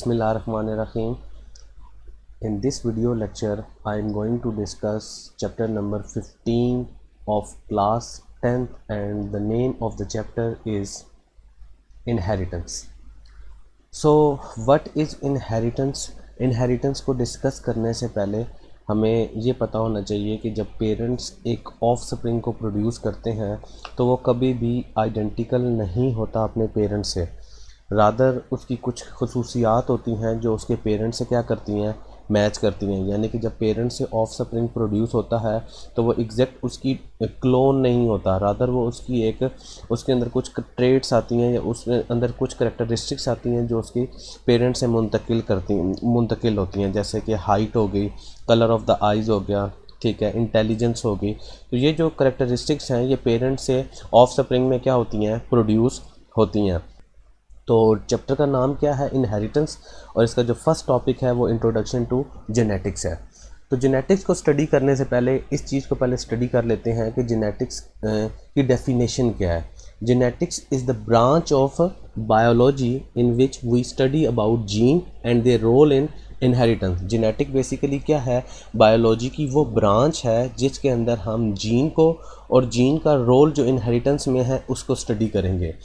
Bismillahirrahmanirrahim. In this video lecture, I am going to discuss chapter number 15 of class 10th, and the name of the chapter is Inheritance. So what is inheritance? Inheritance को discuss करने से पहले हमें ये पता होना चाहिए कि जब पेरेंट्स एक ऑफ स्प्रिंग को प्रोड्यूस करते हैं तो वो कभी भी आइडेंटिकल नहीं होता अपने पेरेंट्स से। रादर उसकी कुछ खसूसियात होती हैं जो उसके पेरेंट्स से क्या करती हैं, मैच करती हैं। यानी कि जब पेरेंट्स से ऑफ स्प्रिंग प्रोड्यूस होता है तो वो एग्जैक्ट उसकी क्लोन नहीं होता, रादर वो उसकी एक उसके अंदर कुछ ट्रेट्स आती हैं या उसके अंदर कुछ करेक्टरिस्टिक्स आती हैं जो उसकी पेरेंट्स से मुंतकिल होती हैं। जैसे कि हाइट हो गई, कलर ऑफ द आइज़ हो गया, ठीक है, इंटेलिजेंस हो गई। तो ये जो करेक्टरिस्टिक्स हैं ये पेरेंट्स से ऑफ स्प्रिंग में क्या होती हैं, प्रोड्यूस होती हैं। तो चैप्टर का नाम क्या है, इनहेरिटेंस, और इसका जो फर्स्ट टॉपिक है वो इंट्रोडक्शन टू जेनेटिक्स है। तो जेनेटिक्स को स्टडी करने से पहले इस चीज़ को पहले स्टडी कर लेते हैं कि जेनेटिक्स की डेफिनेशन क्या है। Genetics is the branch of biology in which we study about gene and their role in inheritance. Genetic basically क्या है, बायोलॉजी की वो ब्रांच है जिसके अंदर हम जीन को और जीन का रोल जो इनहेरिटेंस में है उसको स्टडी करेंगे।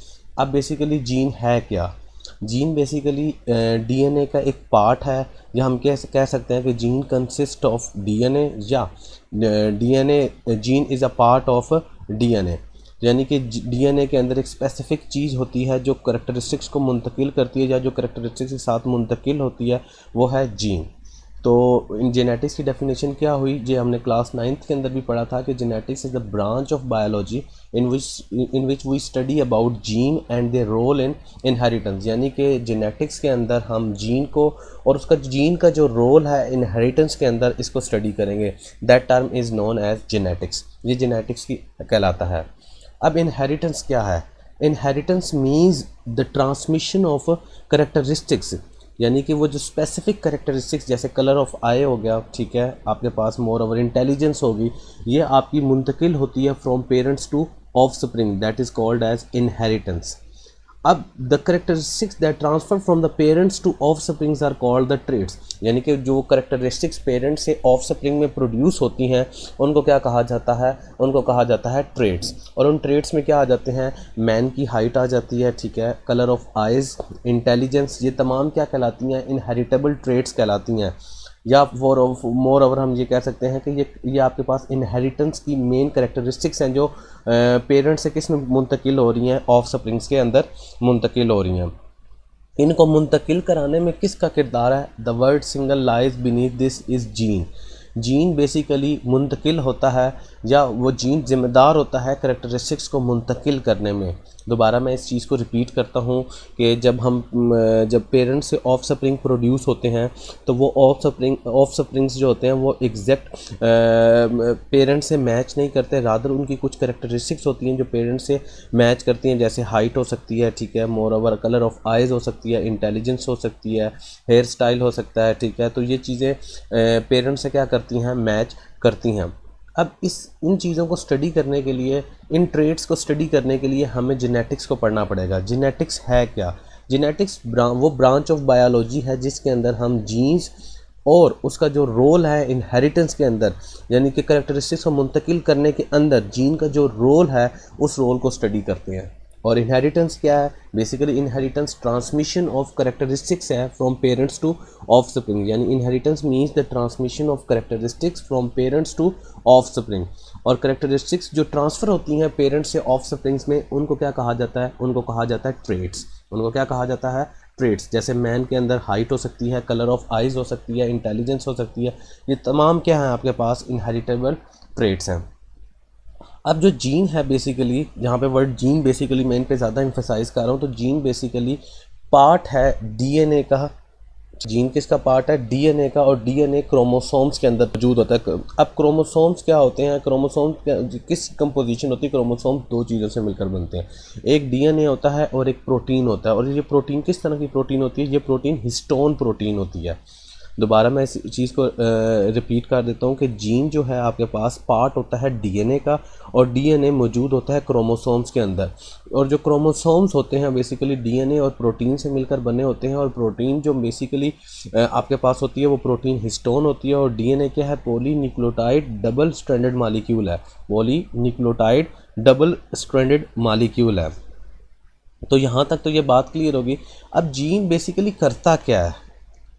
अब बेसिकली जीन है क्या? जीन बेसिकली डीएनए का एक पार्ट है, या हम कह सकते हैं कि जीन कंसिस्ट ऑफ डीएनए, या DNA gene is a part of DNA. यानी कि डीएनए के अंदर एक स्पेसिफिक चीज़ होती है जो करेक्टरिस्टिक्स को मुंतकिल करती है, या जो करेक्टरिस्टिक्स के साथ मुंतकिल होती है वो है जीन। तो इन जेनेटिक्स की डेफिनेशन क्या हुई, ये हमने क्लास 9th के अंदर भी पढ़ा था कि genetics is the branch of biology in which we study about gene and their role in inheritance. यानी कि जेनेटिक्स के अंदर हम जीन को और उसका जीन का जो रोल है इनहेरिटेंस के अंदर इसको स्टडी करेंगे। That term is known as genetics. ये जेनेटिक्स की कहलाता है। अब इनहेरिटेंस क्या है? Inheritance means the transmission of characteristics, यानी कि वो जो स्पेसिफिक करेक्टरिस्टिक्स जैसे कलर ऑफ आई हो गया, ठीक है, आपके पास मोर ओवर इंटेलिजेंस होगी, ये आपकी मुंतकिल होती है from parents to offspring, that is called as inheritance. अब the characteristics that transfer from the parents to offspring are called the traits. यानी कि जो करेक्टरिस्टिक्स पेरेंट्स से ऑफ स्प्रिंग में प्रोड्यूस होती हैं उनको क्या कहा जाता है, उनको कहा जाता है ट्रेट्स। और उन ट्रेट्स में क्या आ जाते हैं, मैन की हाइट आ जाती है, ठीक है, कलर ऑफ आइज़, इंटेलिजेंस, ये तमाम क्या कहलाती हैं, इनहेरिटेबल ट्रेट्स कहलाती हैं। या मोर ओवर हम ये कह सकते हैं कि ये आपके पास इनहेरिटेंस की मेन करेक्टरिस्टिक्स हैं जो पेरेंट्स से किस में मुंतकिल हो रही हैं, ऑफ स्प्रिंग्स के अंदर मुंतकिल हो रही हैं। इनको मुंतकिल कराने में किसका किरदार है? The word single lies beneath this is gene. Gene basically मुंतकिल होता है, या वो जीन ज़िम्मेदार होता है करेक्टरिस्टिक्स को मुंतकिल करने में। दोबारा मैं इस चीज़ को रिपीट करता हूँ कि जब पेरेंट्स से ऑफ स्प्रिंग प्रोड्यूस होते हैं तो वो ऑफ स्प्रिंग्स जो होते हैं वो एग्जैक्ट पेरेंट्स से मैच नहीं करते, रादर उनकी कुछ करेक्टरिस्टिक्स होती हैं जो पेरेंट्स से मैच करती हैं। जैसे हाइट हो सकती है, ठीक है, more over colour of eyes हो सकती है, इंटेलिजेंस हो सकती है, हेयर स्टाइल हो सकता है, ठीक है। तो ये चीज़ें पेरेंट्स से क्या करती हैं, मैच करती हैं। अब इन चीज़ों को स्टडी करने के लिए, इन ट्रेड्स को स्टडी करने के लिए हमें जेनेटिक्स को पढ़ना पड़ेगा। जेनेटिक्स है क्या? जेनेटिक्स वो ब्रांच ऑफ बायोलॉजी है जिसके अंदर हम जीन्स और उसका जो रोल है इनहेरिटेंस के अंदर, यानी कि करेक्टरिस्टिक्स को मुंतकिल करने के अंदर जीन का जो रोल है उस रोल को स्टडी करते हैं। और इनहेरिटेंस क्या है? Basically inheritance transmission of characteristics है from parents to offspring. यानी inheritance means the transmission of characteristics from parents to offspring. और करेक्टरिस्टिक्स जो ट्रांसफ़र होती हैं पेरेंट्स से ऑफ स्प्रिंग्स में उनको क्या कहा जाता है? उनको कहा जाता है ट्रेट्स। उनको क्या कहा जाता है? ट्रेट्स। जैसे मैन के अंदर हाइट हो सकती है, कलर ऑफ आइज़ हो सकती है, इंटेलिजेंस हो सकती है, ये तमाम क्या हैं आपके पास, इनहेरिटेबल ट्रेट्स हैं। अब जो जीन है बेसिकली, जहाँ पे वर्ड जीन बेसिकली मैं इन पे ज़्यादा इम्फेसाइज कर रहा हूँ, तो जीन बेसिकली पार्ट है डीएनए का। जीन किसका पार्ट है? डीएनए का। और डीएनए क्रोमोसोम्स के अंदर मौजूद होता है। अब क्रोमोसोम्स क्या होते हैं? क्रोमोसोम्स किस कंपोजिशन होती है? क्रोमोसोम्स दो चीज़ों से मिलकर बनते हैं, एक डीएनए होता है और एक प्रोटीन होता है। और ये प्रोटीन किस तरह की प्रोटीन होती है? ये प्रोटीन हिस्टोन प्रोटीन होती है। दोबारा मैं इस चीज़ को रिपीट कर देता हूँ कि जीन जो है आपके पास पार्ट होता है डीएनए का, और डीएनए मौजूद होता है क्रोमोसोम्स के अंदर, और जो क्रोमोसोम्स होते हैं बेसिकली डीएनए और प्रोटीन से मिलकर बने होते हैं, और प्रोटीन जो बेसिकली आपके पास होती है वो प्रोटीन हिस्टोन होती है, और डीएनए क्या है, पॉलीन्यूक्लियोटाइड डबल स्ट्रैंडेड मॉलिक्यूल है, पॉलीन्यूक्लियोटाइड डबल स्ट्रैंडेड मॉलिक्यूल है। तो यहाँ तक तो ये बात क्लियर होगी। अब जीन बेसिकली करता क्या है,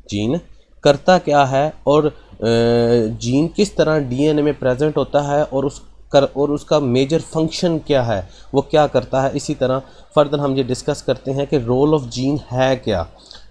जीन करता क्या है, और जीन किस तरह डीएनए में प्रेजेंट होता है, और उसका मेजर फंक्शन क्या है, वो क्या करता है। इसी तरह फर्दर हम ये डिस्कस करते हैं कि रोल ऑफ जीन है क्या।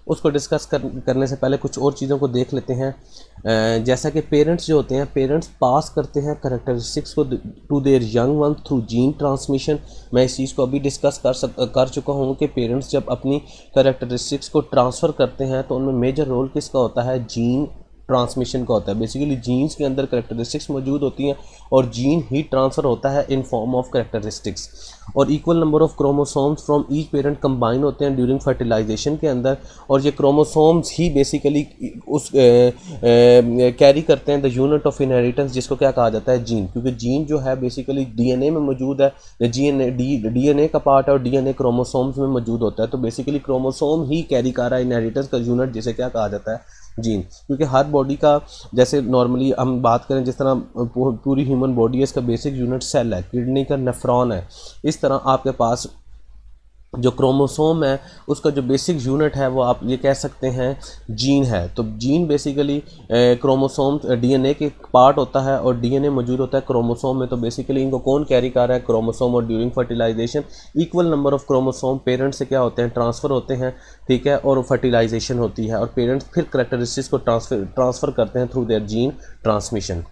उसको डिस्कस करने से पहले कुछ और चीज़ों को देख लेते हैं। जैसा कि पेरेंट्स जो होते हैं, पेरेंट्स पास करते हैं करेक्टरिस्टिक्स को to their young one through gene transmission. मैं इस चीज़ को अभी डिस्कस कर चुका हूँ कि पेरेंट्स जब अपनी करेक्टरिस्टिक्स को ट्रांसफ़र करते हैं तो उनमें मेजर रोल किसका होता है, जीन ट्रांसमिशन का होता है। बेसिकली जीन्स के अंदर करेक्टरिस्टिक्स मौजूद होती हैं, और जीन ही ट्रांसफ़र होता है इन फॉर्म ऑफ करेक्टरिस्टिक्स। और equal number of chromosomes from each parent combine होते हैं ड्यूरिंग फर्टिलाइजेशन के अंदर, और ये क्रोमोसोम्स ही बेसिकली उस कैरी करते हैं द यूनिट ऑफ इनहेरिटेंस, जिसको क्या कहा जाता है, जीन। क्योंकि जीन जो है बेसिकली डीएनए में मौजूद है, डीएनए का पार्ट है, और डीएनए क्रोमोसोम्स में मौजूद होता है। तो बेसिकली क्रोमोसोम ही कैरी कर रहा है इनहेरिटेंस का यूनिट, जिसे क्या कहा जाता है, जीन। क्योंकि हर बॉडी का, जैसे नॉर्मली हम बात करें जिस तरह पूरी ह्यूमन बॉडी है, इसका बेसिक यूनिट सेल है, किडनी का नेफ्रॉन है। इस तरह आपके पास जो क्रोमोसोम है उसका जो बेसिक यूनिट है वो आप ये कह सकते हैं जीन है। तो जीन बेसिकली क्रोमोसोम डीएनए के पार्ट होता है, और डीएनए मौजूद होता है क्रोमोसोम में। तो बेसिकली इनको कौन कैरी कर रहा है, क्रोमोसोम। और during fertilisation equal number of chromosome parents से क्या होते हैं, ट्रांसफ़र होते हैं, ठीक है, और फर्टिलाइजेशन होती है, और पेरेंट्स फिर करेक्टरिस्टिक्स को ट्रांसफ़र करते हैं थ्रू देयर जीन ट्रांसमिशन।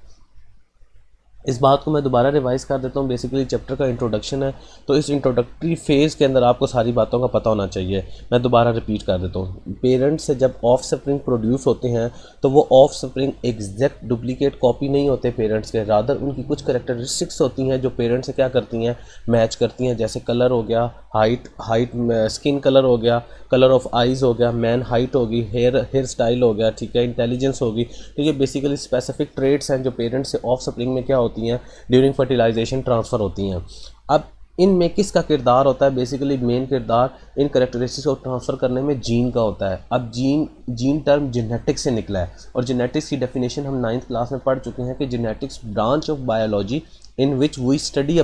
इस बात को मैं दोबारा रिवाइज़ कर देता हूँ। बेसिकली चैप्टर का इंट्रोडक्शन है, तो इस इंट्रोडक्टरी फेज़ के अंदर आपको सारी बातों का पता होना चाहिए। मैं दोबारा रिपीट कर देता हूँ। पेरेंट्स से जब ऑफ स्प्रिंग प्रोड्यूस होते हैं तो वो of spring exact duplicate copy नहीं होते पेरेंट्स के, रादर उनकी कुछ करेक्टरिस्टिक्स होती हैं जो पेरेंट्स से क्या करती हैं, मैच करती हैं। जैसे कलर हो गया, हाइट स्किन कलर हो गया, कलर ऑफ आइज़ हो गया, मैन हाइट होगी, हेयर स्टाइल हो गया, ठीक है, इंटेलिजेंस होगी। तो ये बेसिकली स्पेसिफिक ट्रेड्स हैं जो पेरेंट्स से ऑफ स्प्रिंग में क्या होती हैं, ड्यूरिंग फर्टिलाइजेशन ट्रांसफ़र होती हैं। अब इनमें किसका किरदार होता है, बेसिकली मेन किरदार इन करेक्टरिस्टिक्स को ट्रांसफ़र करने में जीन का होता है। अब जीन टर्म जेनेटिक्स से निकला है, और जेनेटिक्स की डेफिनेशन हम 9th क्लास में पढ़ चुके हैं कि genetics branch of biology in which we study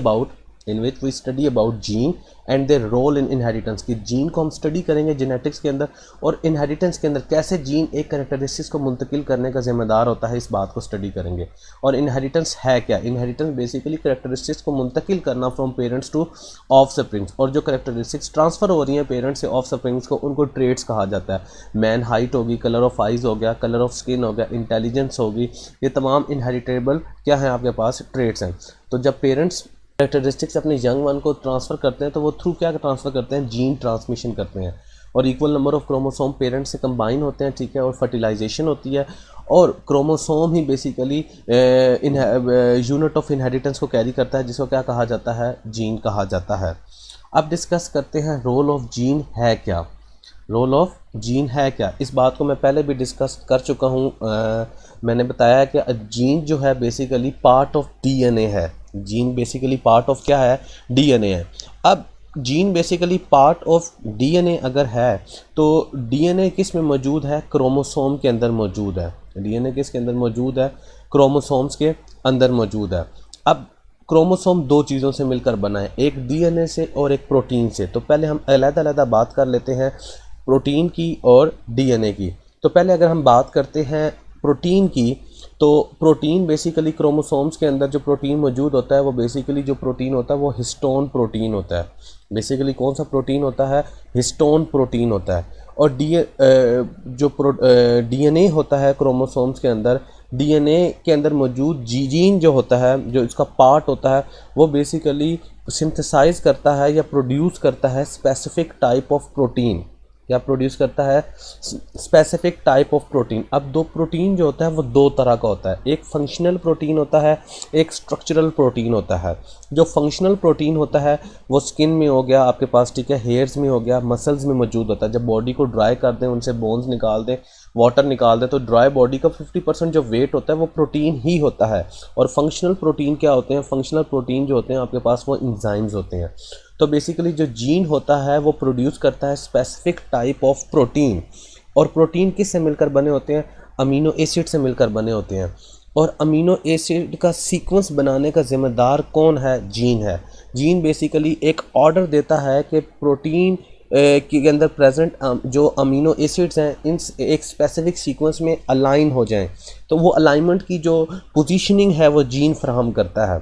about gene and their role in inheritance. की जीन को हम स्टडी करेंगे जेनेटिक्स के अंदर, और इनहेरिटेंस के अंदर कैसे जीन एक करेक्टरिस्टिक्स को मुंतकिल करने का जिम्मेदार होता है, इस बात को स्टडी करेंगे। और इनहेरिटेंस है क्या, इनहेरिटेंस बेसिकली करेक्टरिस्टिक्स को मुंतकिल करना from parents to of springs, और जो करेक्टरिस्टिक्स ट्रांसफ़र हो रही हैं पेरेंट्स से ऑफ स्प्रिंग्स को, उनको ट्रेड्स कहा जाता है। मैन हाइट होगी, कलर ऑफ आइज़ हो गया, कलर ऑफ स्किन हो गया, इंटेलिजेंस होगी, ये तमाम इनहेरिटेबल क्या है आपके पास ट्रेड्स हैं। तो जब पेरेंट्स कैरेक्टरिस्टिक्स अपने यंग वन को ट्रांसफ़र करते हैं तो वो थ्रू क्या ट्रांसफ़र करते हैं, जीन ट्रांसमिशन करते हैं। और equal number of chromosome parents से कंबाइन होते हैं, ठीक है, और फर्टिलाइजेशन होती है, और chromosome he basically unit of inheritance को कैरी करता है, जिसको क्या कहा जाता है, जीन कहा जाता है। अब डिस्कस करते हैं रोल ऑफ जीन है क्या। रोल ऑफ जीन है क्या, इस बात को मैं पहले भी डिस्कस कर चुका हूँ। मैंने बताया कि जीन जो है बेसिकली पार्ट ऑफ डीएनए है। जीन बेसिकली पार्ट ऑफ क्या है, डीएनए है। अब gene basically part of DNA अगर है तो डीएनए किस में मौजूद है, क्रोमोसोम के अंदर मौजूद है। डीएनए किसके अंदर मौजूद है, क्रोमोसोम्स के अंदर मौजूद है। अब क्रोमोसोम दो चीज़ों से मिलकर बना है, एक डीएनए से और एक प्रोटीन से। तो पहले हम अलग-अलग बात कर लेते हैं प्रोटीन की और डीएनए की। तो पहले अगर हम बात करते हैं प्रोटीन की, तो प्रोटीन बेसिकली क्रोमोसोम्स के अंदर जो प्रोटीन मौजूद होता है वो बेसिकली जो प्रोटीन होता है वो हिस्टोन प्रोटीन होता है। बेसिकली कौन सा प्रोटीन होता है, हिस्टोन प्रोटीन होता है। और डीएनए होता है क्रोमोसोम्स के अंदर, डीएनए के अंदर मौजूद जीन जो होता है, जो इसका पार्ट होता है, वो बेसिकली सिंथेसाइज करता है या प्रोड्यूस करता है स्पेसिफिक टाइप ऑफ प्रोटीन, या प्रोड्यूस करता है स्पेसिफिक टाइप ऑफ प्रोटीन। अब दो प्रोटीन जो होता है वो दो तरह का होता है, एक फंक्शनल प्रोटीन होता है, एक स्ट्रक्चरल प्रोटीन होता है। जो फंक्शनल प्रोटीन होता है वो स्किन में हो गया आपके पास, ठीक है, हेयर्स में हो गया, मसल्स में मौजूद होता है। जब बॉडी को ड्राई कर दें, उनसे बोन्स निकाल दें, वाटर निकाल दें तो ड्राई बॉडी का 50% जो वेट होता है वो प्रोटीन ही होता है। और फंक्शनल प्रोटीन क्या होते हैं? फंक्शनल प्रोटीन जो होते हैं आपके पास वो एंजाइम्स होते हैं। तो बेसिकली जो जीन होता है वो प्रोड्यूस करता है स्पेसिफिक टाइप ऑफ प्रोटीन, और प्रोटीन किस से मिलकर बने होते हैं? अमीनो एसिड से मिलकर बने होते हैं। और अमीनो एसिड का सीक्वेंस बनाने का ज़िम्मेदार कौन है? जीन है। जीन बेसिकली एक ऑर्डर देता है कि प्रोटीन के अंदर प्रेजेंट जो अमीनो एसिड्स हैं इन एक स्पेसिफिक सीक्वेंस में अलाइन हो जाएं। तो वो अलाइनमेंट की जो पोजीशनिंग है वो जीन फराहम करता है।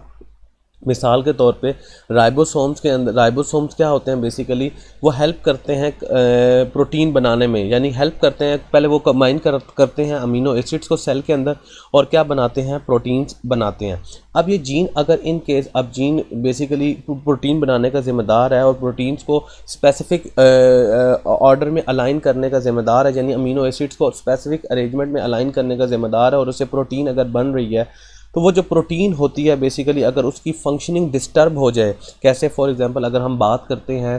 मिसाल के तौर पे राइबोसोम्स के अंदर, राइबोसोम्स क्या होते हैं? बेसिकली वो हेल्प करते हैं प्रोटीन बनाने में, यानी हेल्प करते हैं, पहले वो कंबाइन करते हैं अमीनो एसिड्स को सेल के अंदर और क्या बनाते हैं? प्रोटीन्स बनाते हैं। अब ये जीन अगर इन केस, अब जीन बेसिकली प्रोटीन बनाने का ज़िम्मेदार है और प्रोटीन्स को स्पेसिफिक ऑर्डर में अलाइन करने का ज़िम्मेदार है, यानी अमीनो एसिड्स को स्पेसिफिक अरेंजमेंट में अलाइन करने का ज़िम्मेदार है, और उससे प्रोटीन अगर बन रही है तो वो जो प्रोटीन होती है बेसिकली अगर उसकी फंक्शनिंग डिस्टर्ब हो जाए, कैसे फॉर एग्जांपल अगर हम बात करते हैं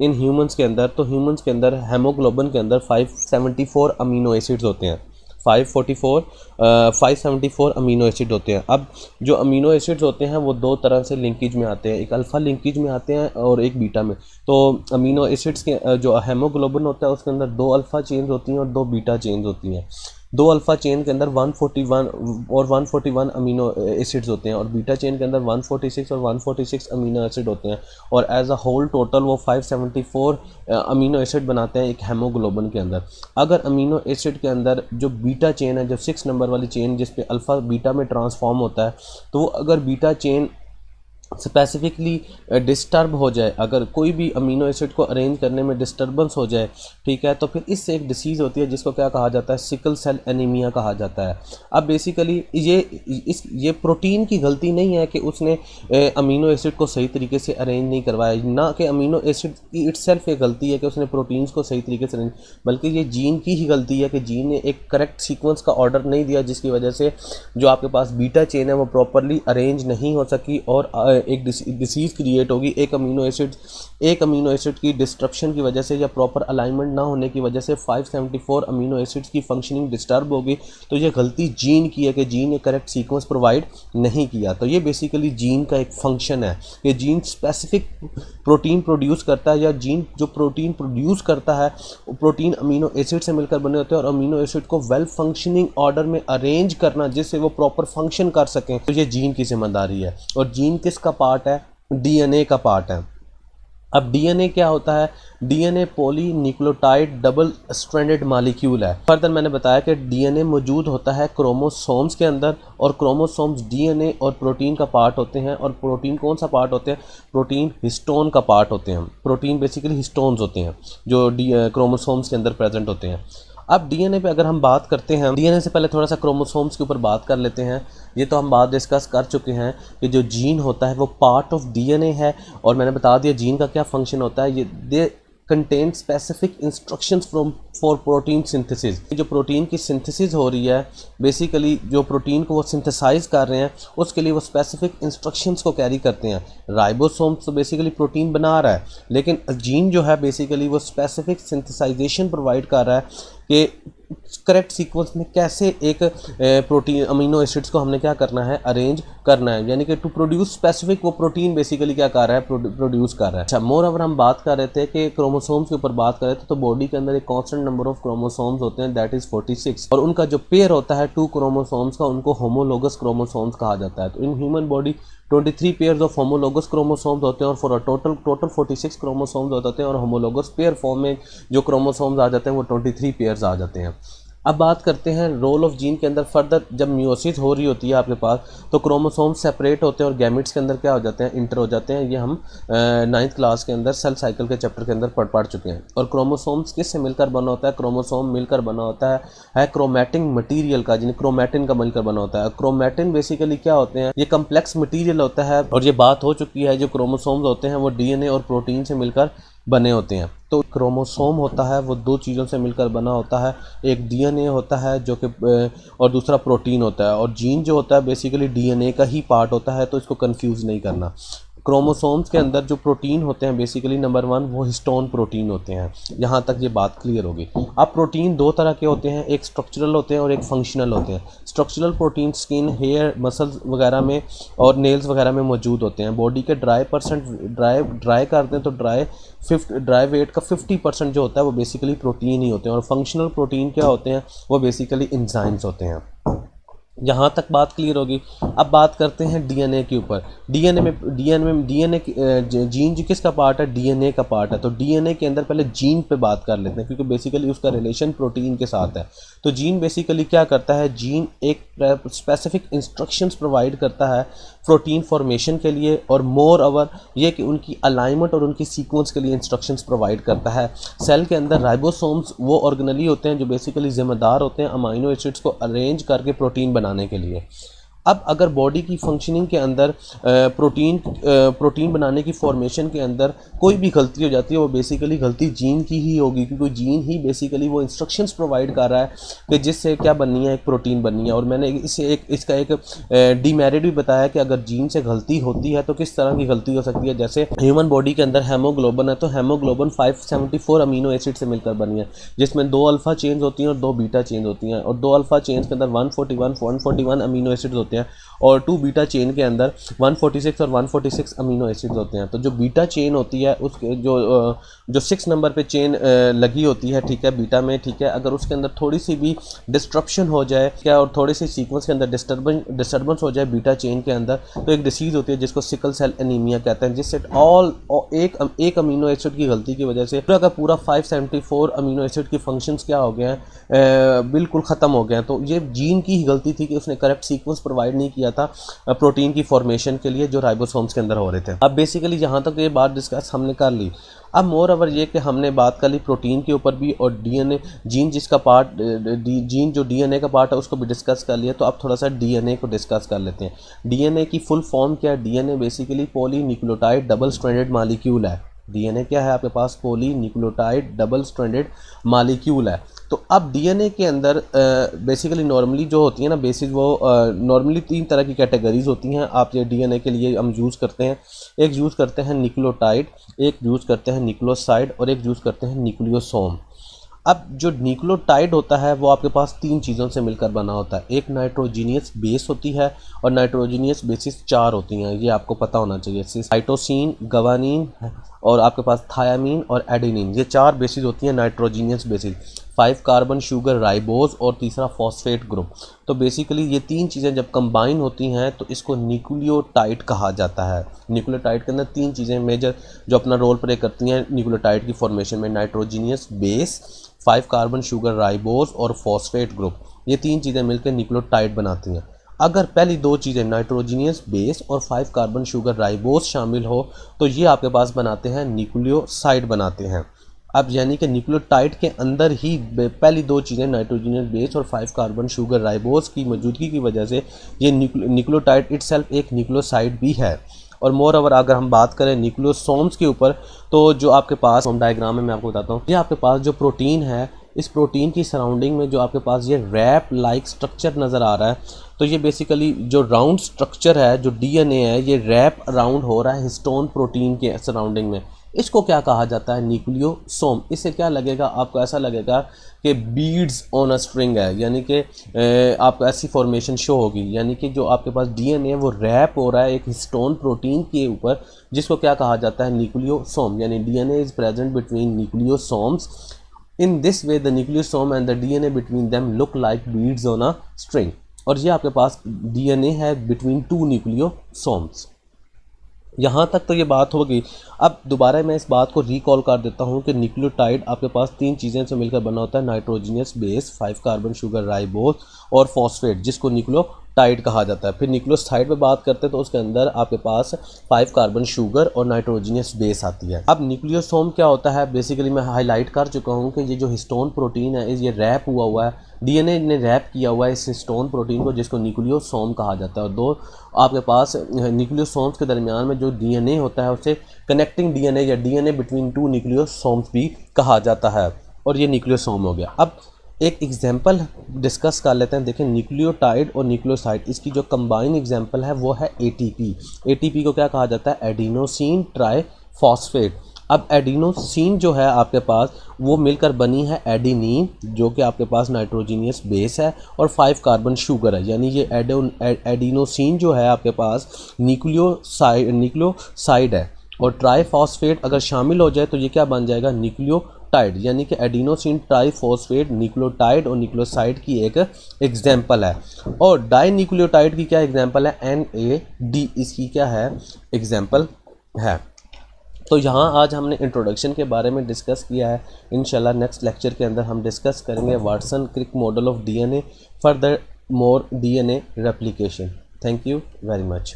इन ह्यूमंस के अंदर, तो ह्यूमंस के अंदर हेमोग्लोबिन के अंदर 574 अमीनो एसिड्स होते हैं। 574 अमीनो एसिड होते हैं। अब जो अमीनो एसिड्स होते हैं वो दो तरह से लिंकेज में आते हैं, एक अल्फ़ा लिंकेज में आते हैं और एक बीटा में। तो अमीनो एसिड्स के जो हेमोग्लोबिन होता है उसके अंदर 2 अल्फ़ा चेन्स होती हैं और 2 बीटा चेन्स होती हैं। 2 अल्फ़ा चेन के अंदर 141 और 141 अमीनो एसिड्स होते हैं, और बीटा चेन के अंदर 146 और 146 अमीनो एसिड होते हैं, और एज अ होल टोटल वो 574 अमीनो एसिड बनाते हैं एक हेमोग्लोबिन के अंदर। अगर अमीनो एसिड के अंदर जो बीटा चेन है, जो 6 नंबर वाली चेन जिस पे अल्फ़ा बीटा में ट्रांसफॉर्म होता है, तो वो अगर बीटा चेन स्पेसिफिकली डिस्टर्ब हो जाए, अगर कोई भी अमीनो एसिड को अरेंज करने में डिस्टर्बेंस हो जाए, ठीक है, तो फिर इससे एक डिसीज़ होती है जिसको क्या कहा जाता है? सिकल सेल एनीमिया कहा जाता है। अब बेसिकली ये प्रोटीन की गलती नहीं है कि उसने अमीनो एसिड को सही तरीके से अरेंज नहीं करवाया, ना कि अमीनो एसिड की इटसेल्फ ये गलती है कि उसने प्रोटीन्स को सही तरीके से अरेंज, बल्कि ये जीन की ही गलती है कि जीन ने एक करेक्ट सीक्वेंस का ऑर्डर नहीं दिया, जिसकी वजह से जो आपके पास बीटा चेन है वो प्रॉपरली अरेंज नहीं हो सकी और एक डिसीज़ क्रिएट होगी। एक अमीनो एसिड की डिस्ट्रप्शन की वजह से या प्रॉपर अलाइनमेंट ना होने की वजह से 574 अमीनो एसिड्स की फंक्शनिंग डिस्टर्ब होगी। तो ये गलती जीन की है कि जीन ने करेक्ट सीक्वेंस प्रोवाइड नहीं किया। तो ये बेसिकली जीन का एक फंक्शन है कि जीन स्पेसिफिक प्रोटीन प्रोड्यूस करता है, या जीन जो प्रोटीन प्रोड्यूस करता है प्रोटीन अमीनो एसिड से मिलकर बने होते हैं, और अमीनो एसिड को वेल फंक्शनिंग ऑर्डर में अरेंज करना जिससे वो प्रॉपर फंक्शन कर सकें, तो ये जीन की जिम्मेदारी है। और जीन किसका पार्ट है? डीएनए का पार्ट है। अब डीएनए क्या होता है? DNA polynucleotide double stranded molecule है। फर्दर मैंने बताया कि डीएनए मौजूद होता है क्रोमोसोम्स के अंदर, और क्रोमोसोम्स डीएनए और प्रोटीन का पार्ट होते हैं। और प्रोटीन कौन सा पार्ट होते हैं? प्रोटीन हिस्टोन का पार्ट होते हैं। प्रोटीन बेसिकली हिस्टोन्स होते हैं जो क्रोमोसोम्स के अंदर प्रेजेंट होते हैं। अब डीएनए पे अगर हम बात करते हैं, डीएनए से पहले थोड़ा सा क्रोमोसोम्स के ऊपर बात कर लेते हैं। ये तो हम बात डिस्कस कर चुके हैं कि जो जीन होता है वो पार्ट ऑफ डीएनए है, और मैंने बता दिया जीन का क्या फंक्शन होता है। ये they contain specific instructions for protein synthesis. जो प्रोटीन की सिंथेसिस हो रही है, बेसिकली जो प्रोटीन को वो सिंथेसाइज कर रहे हैं उसके लिए वो स्पेसिफिक इंस्ट्रक्शंस को कैरी करते हैं। राइबोसोम्स तो बेसिकली प्रोटीन बना रहा है, लेकिन जीन जो है बेसिकली वो स्पेसिफिक सिंथेसाइजेशन प्रोवाइड कर रहा है कि करेक्ट सीक्वेंस में कैसे एक प्रोटीन अमीनो एसिड्स को हमने क्या करना है? अरेंज करना है, यानी कि टू प्रोड्यूस स्पेसिफिक वो प्रोटीन बेसिकली क्या कर रहा है? प्रोड्यूस कर रहा है। अच्छा, मोर ओवर हम बात कर रहे थे कि क्रोमोसोम्स के ऊपर बात कर रहे थे, तो बॉडी के अंदर एक कांस्टेंट नंबर ऑफ क्रोमोसोम्स होते हैं, दैट इज 46, और उनका जो पेयर होता है 2 क्रोमोसोम्स का, उनको होमोलोगस क्रोमोसोम्स कहा जाता है। तो in human body 23 pairs of homologous chromosomes होते हैं, और फॉर अ टोटल 46 क्रोमोसोम्स होते हैं, और होमोलोगस पेयर फॉर्म में जो क्रोमोसोम्स आ जाते हैं वो 23 पेयर्स आ जाते हैं। अब बात करते हैं रोल ऑफ जीन के अंदर। फर्दर जब म्यूसिस हो रही होती है आपके पास, तो क्रोमोसोम्स सेपरेट होते हैं और गैमेट्स के अंदर क्या हो जाते हैं? इंटर हो जाते हैं। ये हम 9th क्लास के अंदर सेल साइकिल के चैप्टर के अंदर पढ़ चुके हैं। और क्रोमोसोम्स किससे मिलकर बना होता है? क्रोमोसोम मिलकर बना होता है क्रोमैटिन मटीरियल का, जिन्हें क्रोमैटिन का मिलकर बना होता है। क्रोमैटिन बेसिकली क्या होते हैं? ये कम्प्लेक्स मटीरियल होता है, और ये बात हो चुकी है, जो क्रोमोसोम्स होते हैं वो डीएनए और प्रोटीन से मिलकर बने होते हैं। तो क्रोमोसोम होता है वो 2 चीज़ों से मिलकर बना होता है, एक डीएनए होता है जो कि और दूसरा प्रोटीन होता है। और जीन जो होता है बेसिकली डीएनए का ही पार्ट होता है, तो इसको कंफ्यूज नहीं करना। क्रोमोसोम्स के अंदर जो प्रोटीन होते हैं बेसिकली नंबर 1 वो हिस्टोन प्रोटीन होते हैं। यहाँ तक ये बात क्लियर होगी। अब प्रोटीन दो तरह के होते हैं, एक स्ट्रक्चरल होते हैं और एक फंक्शनल होते हैं। Structural protein skin, hair, muscles वगैरह में और नेल्स वगैरह में मौजूद होते हैं। बॉडी के ड्राई करते हैं तो ड्राई वेट का 50% जो होता है वो बेसिकली प्रोटीन ही होते हैं। और फंक्शनल प्रोटीन क्या होते हैं, वो बेसिकली एंजाइम्स होते हैं। यहाँ तक बात क्लियर होगी। अब बात करते हैं डीएनए के ऊपर। डीएनए जीन जो किसका पार्ट है, डीएनए का पार्ट है। तो डीएनए के अंदर पहले जीन पे बात कर लेते हैं क्योंकि बेसिकली उसका रिलेशन प्रोटीन के साथ है। तो जीन बेसिकली क्या करता है, जीन एक स्पेसिफिक इंस्ट्रक्शंस प्रोवाइड करता है प्रोटीन फॉर्मेशन के लिए, और मोर ओवर ये कि उनकी अलाइनमेंट और उनकी सीक्वेंस के लिए इंस्ट्रक्शंस प्रोवाइड करता है। सेल के अंदर राइबोसोम्स वो ऑर्गेनली होते हैं जो बेसिकली जिम्मेदार होते हैं अमाइनो एसिड्स को अरेंज करके प्रोटीन बनाने के लिए। अब अगर बॉडी की फंक्शनिंग के अंदर प्रोटीन बनाने की फॉर्मेशन के अंदर कोई भी गलती हो जाती है, वो बेसिकली गलती जीन की ही होगी क्योंकि जीन ही बेसिकली वो इंस्ट्रक्शंस प्रोवाइड कर रहा है कि जिससे क्या बननी है, एक प्रोटीन बननी है। और मैंने इसका एक डीमेरिट भी बताया कि अगर जीन से गलती होती है तो किस तरह की गलती हो सकती है। जैसे ह्यूमन बॉडी के अंदर हेमोग्लोबिन है, तो हेमोग्लोबिन 574 अमीनो एसिड से मिलकर बनी है, जिसमें 2 अल्फा चेन्स होती हैं और 2 बीटा चेन्स होती हैं। और 2 अल्फा चेन्स के अंदर 141 अमीनो एसिड होते हैं और 2 बीटा चेन के अंदर 146 और 146 अमीनो एसिड्स होते हैं। तो जो बीटा चेन होती है उसके जो 6 नंबर पे चेन लगी होती है, ठीक है, बीटा में, ठीक है, अगर उसके अंदर थोड़ी सी भी डिस्ट्रप्शन हो जाए क्या, और थोड़ी सी सीक्वेंस के अंदर डिस्टर्बेंस हो जाए बीटा चेन के अंदर, तो एक डिसीज़ होती है जिसको सिकल सेल एनीमिया कहते हैं, जिससे एक अमीनो एसिड की गलती की वजह से पूरा का पूरा 574 अमीनो एसिड की फंक्शंस क्या हो गए हैं, बिल्कुल ख़त्म हो गए हैं। तो ये जीन की ही गलती थी कि उसने करेक्ट सीक्वेंस प्रोवाइड नहीं किया था प्रोटीन की फॉर्मेशन के लिए जो राइबोसोम्स के अंदर हो रहे थे। अब बेसिकली यहाँ तक ये बात डिस्कस हमने कर ली। अब मोर ओवर ये कि हमने बात कर ली प्रोटीन के ऊपर भी, और डीएनए जीन जिसका पार्ट जीन जो डीएनए का पार्ट है उसको भी डिस्कस कर लिया। तो अब थोड़ा सा डीएनए को डिस्कस कर लेते हैं। डीएनए की फुल फॉर्म क्या है? DNA basically polynucleotide double stranded molecule है। डीएनए क्या है आपके पास? पॉलीन्यूक्लियोटाइड डबल स्ट्रैंडेड मॉलिक्यूल है। तो अब डीएनए के अंदर बेसिकली नॉर्मली जो होती है ना बेसिस, वो नॉर्मली 3 तरह की कैटेगरीज होती हैं। आप ये डीएनए के लिए हम यूज़ करते हैं, एक यूज़ करते हैं न्यूक्लियोटाइड, एक यूज़ करते हैं न्यूक्लियोसाइड और एक यूज़ करते हैं न्यूक्लियोसोम। अब जो न्यूक्लियोटाइड होता है वो आपके पास 3 चीज़ों से मिलकर बना होता है। एक नाइट्रोजीनियस बेस होती है और नाइट्रोजीनियस बेसिस 4 होती हैं, ये आपको पता होना चाहिए। साइटोसिन, गवानीन और आपके पास थायामीन और एडेनिन, ये 4 बेसिस होती हैं nitrogenous basis. 5 carbon sugar ribose और तीसरा फॉस्फेट ग्रुप। तो बेसिकली ये 3 चीज़ें जब कंबाइन होती हैं तो इसको न्यूक्लियोटाइड कहा जाता है। न्यूक्लियोटाइड के अंदर 3 चीज़ें मेजर जो अपना रोल प्ले करती हैं न्यूक्लियोटाइड की फॉर्मेशन में, nitrogenous base, 5 carbon sugar ribose और फॉस्फेट ग्रुप, ये 3 चीज़ें मिलकर न्यूक्लियोटाइड बनाती हैं। अगर पहली 2 चीज़ें नाइट्रोजीनियस बेस और 5 कार्बन शुगर राइबोज शामिल हो तो ये आपके पास बनाते हैं न्यूक्लियोसाइड बनाते हैं। अब यानी कि न्यूक्लियोटाइड के अंदर ही पहली 2 चीज़ें नाइट्रोजीनियस बेस और 5 कार्बन शुगर राइबोज की मौजूदगी की वजह से ये न्यूक्लियोटाइड इटसेल्फ एक न्यूक्लियोसाइड भी है। और मोर ओवर अगर हम बात करें न्यूक्लियोसोम्स के ऊपर, तो जो आपके पास डायग्राम में मैं आपको बताता हूँ, ये आपके पास जो प्रोटीन है, इस प्रोटीन की सराउंडिंग में जो आपके पास ये रैप लाइक स्ट्रक्चर नज़र आ रहा है, तो ये बेसिकली जो राउंड स्ट्रक्चर है, जो डीएनए है, ये रैप अराउंड हो रहा है हिस्टोन प्रोटीन के सराउंडिंग में। इसको क्या कहा जाता है? न्यूक्लियोसोम। इससे क्या लगेगा आपको? ऐसा लगेगा कि बीड्स ऑन अ स्ट्रिंग है, यानी कि आपको ऐसी फॉर्मेशन शो होगी, यानी कि जो आपके पास डीएनए वो रैप हो रहा है एक हिस्टोन प्रोटीन के ऊपर, जिसको क्या कहा जाता है? न्यूक्लियोसोम। यानी DNA is present between nucleosomes. In this way the nucleosome and the DNA between them look like beads on a string. और ये आपके पास डीएनए है बिटवीन 2 न्यूक्लियोसोम्स। यहाँ तक तो ये बात होगी। अब दोबारा मैं इस बात को रिकॉल कर देता हूँ कि न्यूक्लियोटाइड आपके पास 3 चीज़ें से मिलकर बना होता है, nitrogenous base, 5 carbon sugar ribose और फॉस्फेट, जिसको न्यूक्लियोटाइड कहा जाता है। फिर न्यूक्लियोसाइड पे बात करते हैं तो उसके अंदर आपके पास 5 कार्बन शुगर और नाइट्रोजीनियस बेस आती है। अब न्यूक्लियोसोम क्या होता है? बेसिकली मैं हाईलाइट कर चुका हूँ कि ये जो हिस्टोन प्रोटीन है, ये रैप हुआ है, डीएनए ने रैप किया हुआ है इस हिस्टोन प्रोटीन को, जिसको न्यूक्लियोसोम कहा जाता है। और 2 आपके पास न्यूक्लियोसोम्स के दरमियान में जो डीएनए होता है उसे कनेक्टिंग डीएनए या डीएनए बिटवीन 2 न्यूक्लियोसोम्स भी कहा जाता है, और ये न्यूक्लियोसोम हो गया। अब एक एग्जांपल डिस्कस कर लेते हैं। देखें, न्यूक्लियोटाइड और न्यूक्लियोसाइड, इसकी जो कंबाइन एग्जांपल है वो है एटीपी। एटीपी को क्या कहा जाता है? Adenosine triphosphate. अब एडिनोसिन जो है आपके पास वो मिलकर बनी है एडिनिन, जो कि आपके पास नाइट्रोजीनियस बेस है और 5 कार्बन शुगर है, यानी ये एडिनोसिन जो है आपके पास न्यूक्लियोसाइड है। और ट्राइफॉस्फेट अगर शामिल हो जाए तो ये क्या बन जाएगा? न्यूक्लियोटाइड। यानी कि एडिनोसिन ट्राइफॉस्फेट न्यूक्लियोटाइड और न्यूक्लियोसाइड की एक एग्जाम्पल है। और डाई न्यूक्लियोटाइड की क्या एग्जाम्पल है? NAD, इसकी क्या है? एग्जाम्पल है। तो यहाँ आज हमने इंट्रोडक्शन के बारे में डिस्कस किया है। इंशाल्लाह नेक्स्ट लेक्चर के अंदर हम डिस्कस करेंगे Watson Crick model of DNA, further more DNA replication. Thank you very much.